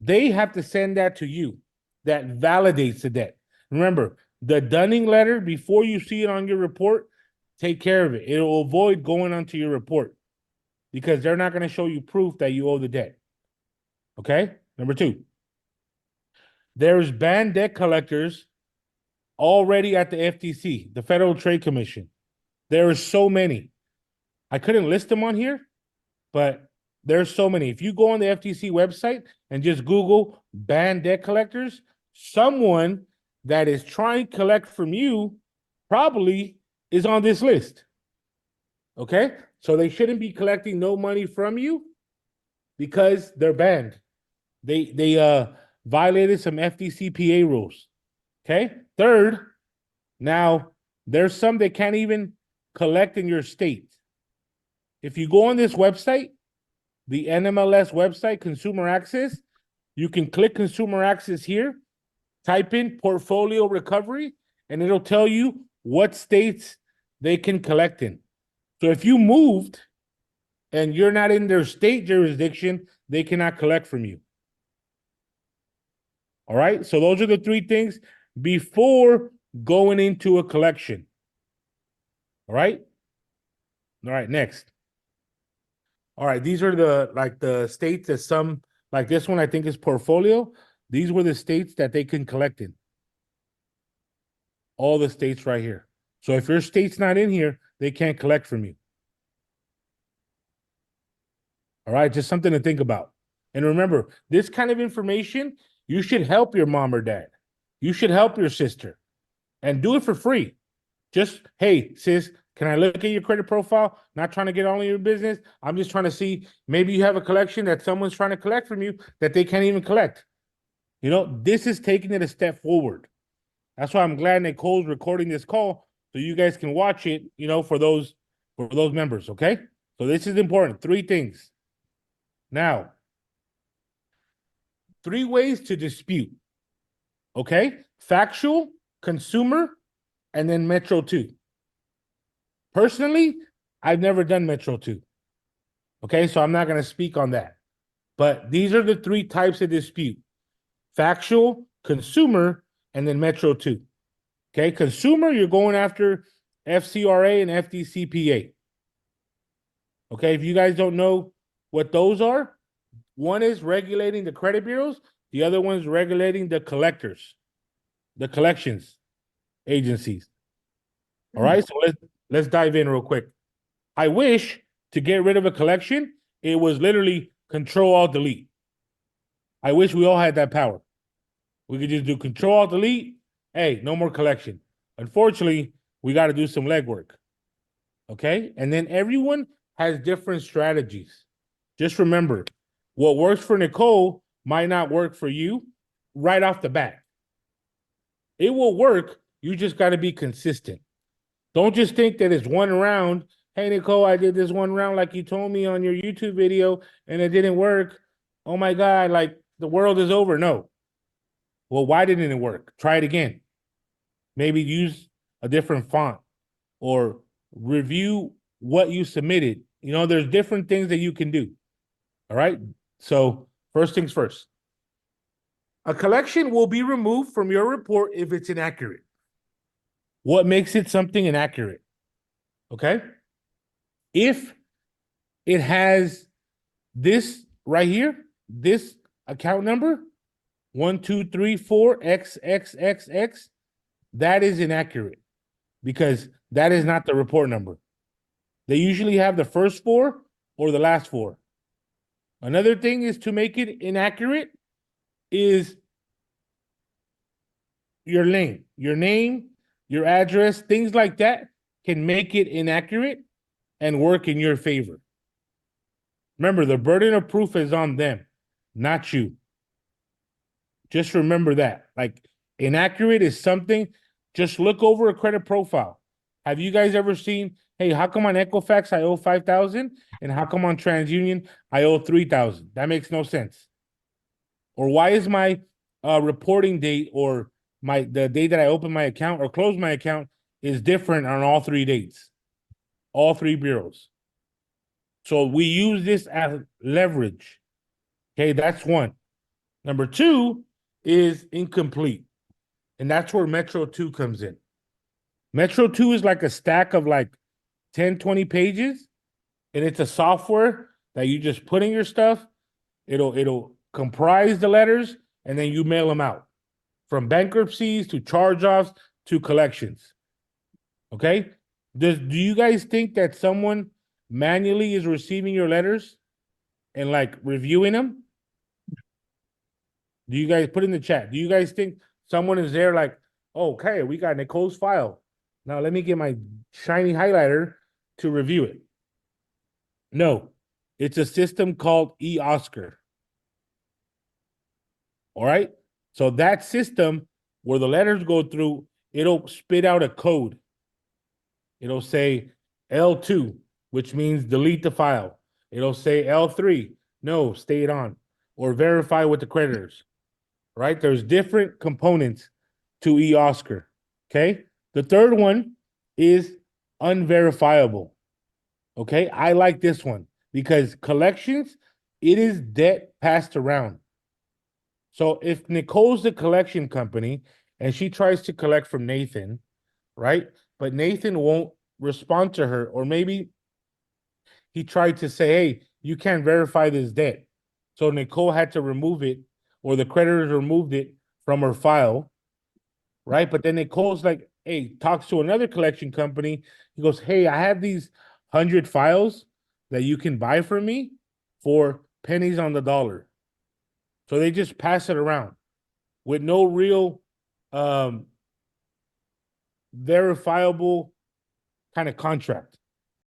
They have to send that to you. That validates the debt. Remember, the dunning letter, before you see it on your report, take care of it. It'll avoid going onto your report because they're not going to show you proof that you owe the debt. Okay? Number two, there's banned debt collectors already at the FTC, the Federal Trade Commission. There are so many. I couldn't list them on here, but there's so many. If you go on the FTC website and just Google banned debt collectors, someone that is trying to collect from you probably is on this list. Okay? So they shouldn't be collecting no money from you because they're banned. They violated some FDCPA rules. Okay? Third, now there's some that can't even collect in your state. If you go on this website, the NMLS website, Consumer Access, you can click Consumer Access here, type in portfolio recovery, and it'll tell you what states they can collect in. So if you moved and you're not in their state jurisdiction, they cannot collect from you. All right, so those are the three things before going into a collection. All right, next. All right, these are the states that some, like this one I think is portfolio. These were the states that they can collect in. All the states right here. So if your state's not in here, they can't collect from you. All right, just something to think about. And remember, this kind of information, you should help your mom or dad. You should help your sister and do it for free. Just, hey, sis, can I look at your credit profile? Not trying to get all in your business. I'm just trying to see, maybe you have a collection that someone's trying to collect from you that they can't even collect. You know, this is taking it a step forward. That's why I'm glad Nicole's recording this call so you guys can watch it, you know, for those members, okay? So this is important. Three things. Now, 3 ways to dispute, okay? Factual, consumer, and then Metro 2. Personally, I've never done Metro 2. Okay, so I'm not going to speak on that. But these are the 3 types of dispute. Factual, consumer, and then Metro 2. Okay, consumer, you're going after FCRA and FDCPA. Okay, if you guys don't know what those are, one is regulating the credit bureaus, the other one is regulating the collectors, the collections agencies. All right, so let's dive in real quick. I wish to get rid of a collection, it was literally Control-Alt-Delete. I wish we all had that power. We could just do Control-Alt-Delete. Hey, no more collection. Unfortunately, we got to do some legwork. Okay? And then everyone has different strategies. Just remember, what works for Nicole might not work for you right off the bat. It will work. You just got to be consistent. Don't just think that it's one round. Hey, Nicole, I did this one round like you told me on your YouTube video and it didn't work. Oh my God, like the world is over. No. Well, why didn't it work? Try it again. Maybe use a different font or review what you submitted. You know, there's different things that you can do. All right. So first things first. A collection will be removed from your report if it's inaccurate. What makes it something inaccurate? Okay. If it has this right here, this account number, 1234XXXX, that is inaccurate because that is not the report number. They usually have the first 4 or the last 4. Another thing is to make it inaccurate is your name, your address, things like that can make it inaccurate and work in your favor. Remember, the burden of proof is on them, not you. Just remember that. Like, inaccurate is something, just look over a credit profile. Have you guys ever seen, hey, how come on Equifax I owe $5,000 and how come on TransUnion I owe $3,000? That makes no sense. Or why is my reporting date or the day that I open my account or close my account is different on all 3 dates, all 3 bureaus? So we use this as leverage. Okay, that's one. Number two is incomplete. And that's where Metro 2 comes in. Metro 2 is like a stack of like 10, 20 pages. And it's a software that you just put in your stuff. It'll comprise the letters, and then you mail them out. From bankruptcies to charge-offs to collections. Okay? Do you guys think that someone manually is receiving your letters and like reviewing them? Do you guys put in the chat? Do you guys think someone is there like, oh, okay, we got Nicole's file. Now let me get my shiny highlighter to review it. No, it's a system called 𝑭𝒐𝒅𝒊𝒕. All right. So that system where the letters go through, it'll spit out a code. It'll say L2, which means delete the file. It'll say L3, no, stay it on, or verify with the creditors. Right? There's different components to 𝑭𝒐𝒅𝒊𝒕. Okay. The third one is unverifiable. Okay. I like this one because collections, it is debt passed around. So if Nicole's the collection company and she tries to collect from Nathan, right? But Nathan won't respond to her, or maybe he tried to say, hey, you can't verify this debt. So Nicole had to remove it, or the creditors removed it from her file, right? But then Nicole's like, hey, talks to another collection company. He goes, hey, I have these 100 files that you can buy from me for pennies on the dollar. So they just pass it around with no real verifiable kind of contract.